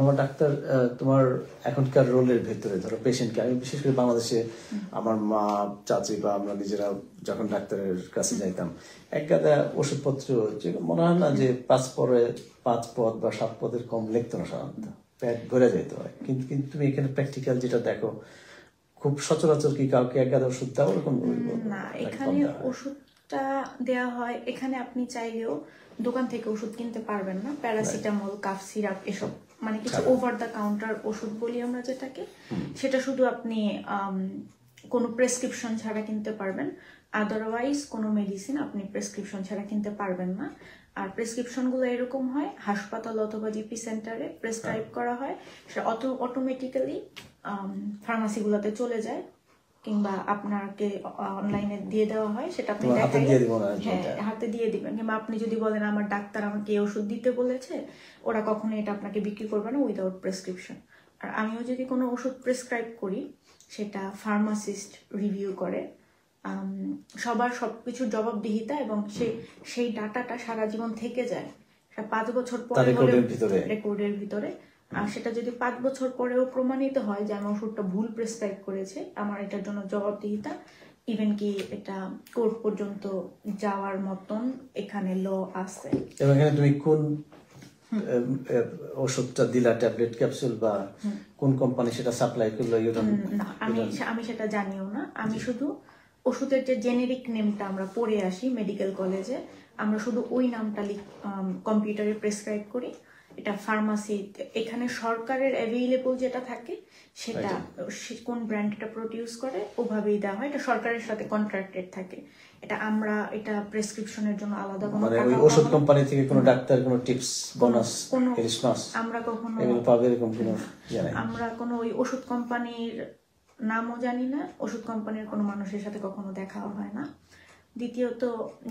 আমার ডাক্তার তোমার এখনকার রোলের ভেতরে ধরো পেশেন্টকে, আমি বিশেষ করে বাংলাদেশে আমার মা চাচি বা আমরা নিজেরা যখন ডাক্তারের কাছে যাইতাম, এক গাদা ওষুধপত্র মনে হয় না যে 5 পদ বা 7 পদের কম লিখতো না, সাধারণত পেট ভরে যেত হয়। কিন্তু তুমি এখানে প্র্যাকটিক্যাল যেটা দেখো, খুব সচরাচর কি কাউকে এক গাদা ওষুধ দাও ওরকম না? এখানে ওষুধটা দেওয়া হয়, এখানে আপনি চাইলেও দোকান থেকে ওষুধ কিনতে পারবেন না। প্যারাসিটামল, কাফ সিরাপ এসব মানে কিছু ওভার দ্য কাউন্টার ওষুধ বলি আমরা যেটাকে, সেটা শুধু আপনি কোনো প্রেসক্রিপশন ছাড়া কিনতে পারবেন। আদারওয়াইজ কোনো মেডিসিন আপনি প্রেসক্রিপশন ছাড়া কিনতে পারবেন না। আর প্রেসক্রিপশনগুলো এরকম হয়, হাসপাতাল অথবা জিপি সেন্টারে প্রেসক্রাইব করা হয়, সেটা অটোমেটিক্যালি ফার্মাসিগুলোতে চলে যায়, কিংবা আপনাকে অনলাইনে দিয়ে দেওয়া হয়, সেটা আপনি হাতে দিয়ে দিবেন। কিংবা আপনি যদি বলেন আমার ডাক্তার আমাকে এই ওষুধ দিতে বলেছে, ওরা কখনো এটা আপনাকে বিক্রি করবে না উইদাউট প্রেসক্রিপশন। আর আমিও যদি কোনো ওষুধ প্রেসক্রাইব করি, সেটা ফার্মাসিস্ট রিভিউ করে। সবার সবকিছুর জবাবদিহিতা এবং সেই ডাটাটা সারা জীবন থেকে যায়, 5 বছর পরে রেকর্ডের ভিতরে। আর সেটা যদি 5 বছর পরেও প্রমাণিত হয় যে আমি ওষুধটা ভুল প্রেসক্রাইব করেছে, আমার এটার জন্য জবাবদিহিতা, ইভেন কি এটা কোর্ট পর্যন্ত যাওয়ার মতন এখানে ল আছে। এবং এখানে তুমি কোন ওষুধটা দিলা, ট্যাবলেট ক্যাপসুল বা কোন কোম্পানি সেটা সাপ্লাই করলো, না আমি সেটা জানিও না। আমি শুধু ওষুধের যে জেনেরিক নেমটা আমরা পড়ে আসি মেডিকেল কলেজে, আমরা শুধু ওই নামটা কম্পিউটারে প্রেসক্রাইব করি। এটা ফার্মাসি, এখানে সরকারের অ্যাভেইলেবল যেটা থাকে সেটা কোন ব্র্যান্ড এটা প্রডিউস করে ওভাবেই দেওয়া হয়। এটা সরকারের সাথে কন্ট্রাক্টেড থাকে। এটা প্রেসক্রিপশনের জন্য আলাদা কোনো মানে ওই ওষুধ কোম্পানি থেকে কোনো ডাক্তার কোনো টিপস বোনাস ক্রিসমাস আমরা কখনো পাবে এরকম কোনো আমরা কোনো ওই ওষুধ কোম্পানির নামও জানি না, ওষুধ কোম্পানির কোনো মানুষের সাথে কখনো দেখাও হয় না। দ্বিতীয়ত,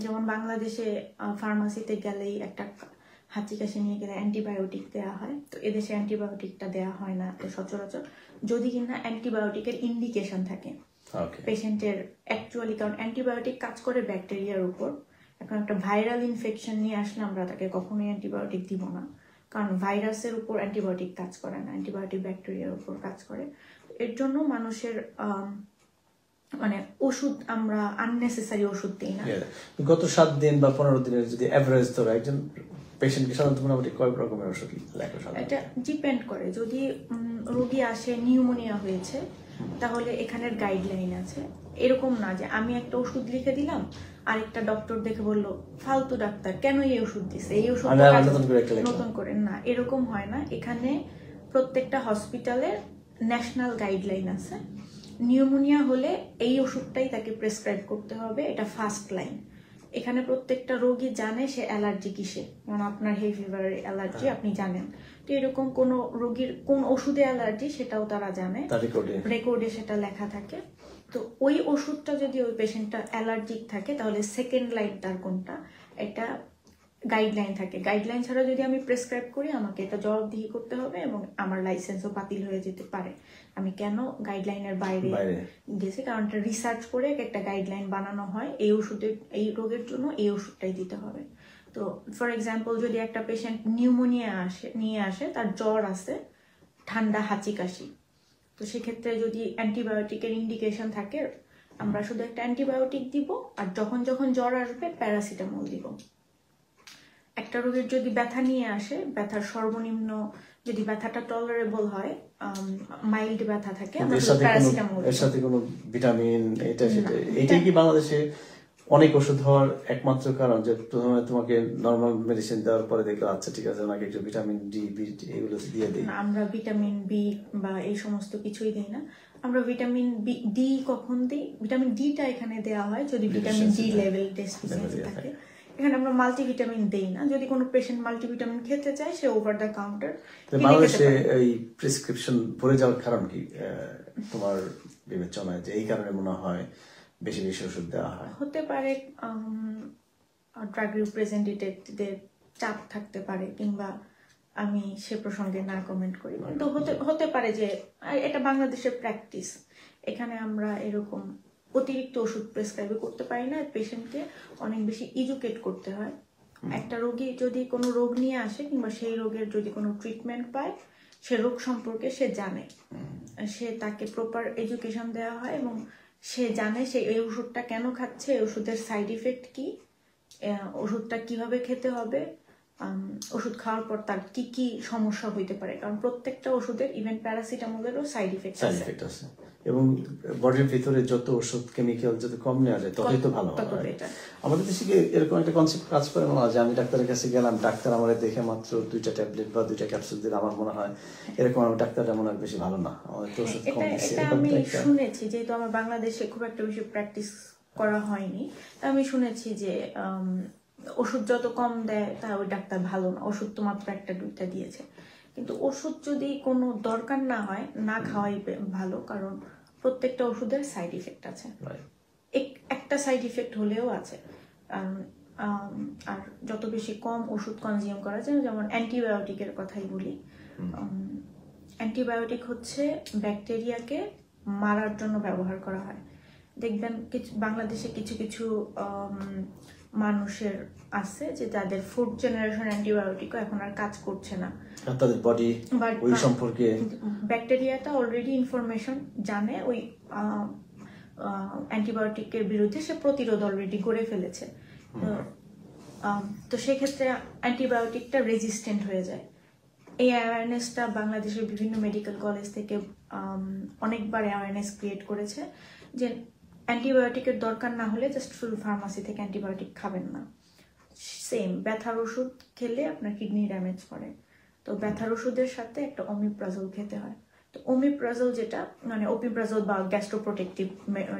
যেমন বাংলাদেশে ফার্মাসিতে গেলেই একটা হাঁচি কাশি নিয়ে গেলে অ্যান্টিবায়োটিক দেওয়া হয়, তো এদেশে অ্যান্টিবায়োটিকটা দেওয়া হয় না সচরাচর, যদি কিনা অ্যান্টিবায়োটিকের ইন্ডিকেশন থাকে পেশেন্টের অ্যাকচুয়ালি। কারণ অ্যান্টিবায়োটিক কাজ করে ব্যাকটেরিয়ার উপর। এখন একটা ভাইরাল ইনফেকশন নিয়ে আসলে আমরা তাকে কখনোই অ্যান্টিবায়োটিক দিব না, কারণ ভাইরাসের উপর অ্যান্টিবায়োটিক কাজ করে না, অ্যান্টিবায়োটিক ব্যাকটেরিয়ার উপর কাজ করে। এর জন্য মানুষের মানে ওষুধ আমরা আননেসেসারি ওষুধ দিই না। গত 7 দিন বা 15 দিনের যদি এভারেজ ধরো একজন পেশেন্টকে সাধারণত মোটামুটি কয় রকমের ওষুধ লেখা? এটা ডিপেন্ড করে। যদি রোগী আসে নিউমোনিয়া হয়েছে, তাহলে এখানের গাইডলাইন আছে। এরকম না যে আমি একটা ওষুধ লিখে দিলাম, আরেকটা ডক্টর দেখে বললো ফালতু ডাক্তার কেন এই ওষুধ দিছে, এই ওষুধ নতুন করে না, এরকম হয় না। এখানে প্রত্যেকটা হসপিটালের ন্যাশনাল গাইডলাইন আছে। নিউমোনিয়া হলে এই ওষুধটাই তাকে প্রেসক্রাইব করতে হবে, এটা ফার্স্ট লাইন। এখানে প্রত্যেকটা রোগী জানে সে অ্যালার্জি কিসে, যেমন আপনার হে ফিভারের অ্যালার্জি আপনি জানেন, তো এরকম কোন রোগীর কোন ওষুধে অ্যালার্জি সেটাও তারা জানে, রেকর্ডে সেটা লেখা থাকে। তো ওই ওষুধটা যদি ওই পেশেন্টটা অ্যালার্জিক থাকে, তাহলে সেকেন্ড লাইন তার কোনটা, এটা গাইডলাইন থাকে। গাইডলাইন ছাড়া যদি আমি প্রেসক্রাইব করি, আমাকে এটা জবাবদিহি করতে হবে এবং আমার লাইসেন্সও বাতিল হয়ে যেতে পারে। আমি কেন গাইডলাইনের বাইরে গেছি, কারণ এটা রিসার্চ করে একটা গাইডলাইন বানানো হয়, এই ওষুধের এই রোগের জন্য এই ওষুধটাই দিতে হবে। তো ফর এক্সাম্পল, যদি একটা পেশেন্ট নিউমোনিয়া নিয়ে আসে, তার জ্বর আছে, ঠান্ডা, হাঁচি কাশি, তো সেক্ষেত্রে যদি অ্যান্টিবায়োটিকের ইন্ডিকেশন থাকে, আমরা শুধু একটা অ্যান্টিবায়োটিক দিব, আর যখন যখন জ্বর আসবে প্যারাসিটামল দিব। একটা রোগীর যদি ব্যথা নিয়ে আসে, ব্যথার সর্বনিম্ন যদি ব্যথাটা টলারেবল হয়, মাইল্ড ব্যথা থাকে, আমরা প্যারাসিটামল। এর সাথে কোনো ভিটামিন এটা সেটা, এটাই কি বাংলাদেশে অনেক ওষুধ হওয়ার একমাত্র কারণ যে প্রথমে তোমাকে নরমাল মেডিসিন দেওয়ার পরে দেখলো আচ্ছা ঠিক আছে, ওনাকে একটু ভিটামিন ডি এগুলো দিয়ে দিই? আমরা ভিটামিন বি বা এই সমস্ত কিছুই দিই না। আমরা ভিটামিন ডি কখন দিই, ভিটামিন ডিটা এখানে দেওয়া হয় যদি ভিটামিন ডি লেভেল ডেফিসিয়েন্সি থাকে। এখানে আমরা মাল্টিভিটামিন দেই না। যদি কোনো পেশেন্ট মাল্টিভিটামিন খেতে চায়, সে ওভার দ্য কাউন্টার। বাংলাদেশে এই প্রেসক্রিপশন ভরে যাওয়ার কারণ কি তোমার বিবেচনায়, যে এই কারণে মনে হয় বেশি বেশি ওষুধ দেওয়া হয়? হতে পারে ড্রাগ রিপ্রেজেন্টেটিভদের চাপ থাকতে পারে, কিংবা আমি সে প্রসঙ্গে না কমেন্ট করি। তো হতে পারে যে এটা বাংলাদেশের প্র্যাকটিস। এখানে আমরা এরকম অতিরিক্ত ওষুধ প্রেসক্রাইব করতে পারি না, পেশেন্টকে অনেক বেশি এডুকেট করতে হয়। একটা রোগী যদি কোনো রোগ নিয়ে আসে, কিংবা সেই রোগের যদি কোনো ট্রিটমেন্ট পায়, সে রোগ সম্পর্কে সে জানে, সে তাকে প্রপার এডুকেশন দেওয়া হয় এবং সে জানে সে এই ওষুধটা কেন খাচ্ছে, এই ওষুধের সাইড ইফেক্ট কি, ওষুধটা কিভাবে খেতে হবে, ওষুধ খাওয়ার পর তার কি কি সমস্যা হইতে পারে, কারণ প্রত্যেকটা ওষুধের ইভেন প্যারাসিটামলেরও সাইড ইফেক্ট আছে এবং বডির ভিতরে যত ওষুধ কেমিক্যাল যত কম নেওয়া যায় ততই তো ভালো। আমাদের দেশে এরকম একটা কনসেপ্ট কাজ করে না যে আমি ডাক্তারের কাছে গেলাম, ডাক্তার আমার দেখে মাত্র 2টা ট্যাবলেট বা 2টা ক্যাপসুল দিলে আমার মনে হয় এরকম আমার ডাক্তারটা মনে হয় বেশি ভালো না, আমাদের তো ওষুধ কম দিচ্ছে। এটা আমি শুনেছি, যেহেতু আমার বাংলাদেশে খুব একটা বেশি প্র্যাকটিস করা হয়নি, আমি শুনেছি যে ওষুধ যত কম দেয় তা ওই ডাক্তার ভালো না, ওষুধ তো মাত্র 1-2টা দিয়েছে। কিন্তু ওষুধ যদি কোনো দরকার না হয় না খাওয়াই ভালো, কারণ প্রত্যেকটা ওষুধের সাইড ইফেক্ট আছে, একটা সাইড ইফেক্ট হলেও আছে। আর যত বেশি কম ওষুধ কনজিউম করা যায়, যেমন অ্যান্টিবায়োটিকের কথাই বলি, অ্যান্টিবায়োটিক হচ্ছে ব্যাকটেরিয়াকে মারার জন্য ব্যবহার করা হয়। দেখবেন বাংলাদেশে কিছু কিছু মানুষের আছে যে তাদের 4th জেনারেশন অ্যান্টিবায়োটিকও এখন আর কাজ করছে না, তাদের বডি ওই সম্পর্কে ব্যাকটেরিয়াটা অলরেডি ইনফরমেশন জানে, ওই অ্যান্টিবায়োটিকের বিরুদ্ধে সে প্রতিরোধ অলরেডি গড়ে ফেলেছে। তো সেক্ষেত্রে অ্যান্টিবায়োটিকটা রেজিস্ট্যান্ট হয়ে যায়। এই অ্যাওয়ারনেসটা বাংলাদেশের বিভিন্ন মেডিকেল কলেজ থেকে অনেকবার অ্যাওয়ারনেস ক্রিয়েট করেছে যে অ্যান্টিবায়োটিকের দরকার না হলে জাস্ট শুধু ফার্মাসি থেকে অ্যান্টিবায়োটিক খাবেন না। সেম ব্যথার ওষুধ খেলে আপনার কিডনি ড্যামেজ করে, তো ব্যথার ওষুধের সাথে একটা ওমিপ্রাজল খেতে হয়। তো ওমিপ্রাজল যেটা মানে ওপিপ্রাজল বা গ্যাস্ট্রোপ্রোটেক্টিভ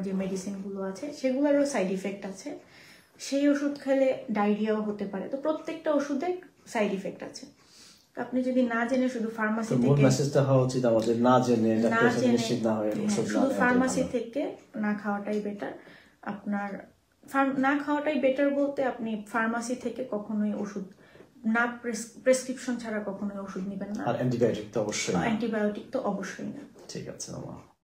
যে মেডিসিনগুলো আছে সেগুলোরও সাইড ইফেক্ট আছে, সেই ওষুধ খেলে ডায়রিয়াও হতে পারে। তো প্রত্যেকটা ওষুধে সাইড ইফেক্ট আছে। আপনি যদি না জেনে শুধু ফার্মাসি থেকে মেসেজটা হওয়া উচিত আমাদের, না জেনে শুধু ফার্মাসি থেকে না খাওয়াটাই বেটার। আপনার না খাওয়াটাই বেটার বলতে আপনি ফার্মাসি থেকে কখনোই ওষুধ না, প্রেসক্রিপশন ছাড়া কখনোই ওষুধ নেবেন না। আর অ্যান্টিবায়োটিক তো অবশ্যই না। ঠিক আছে মামা।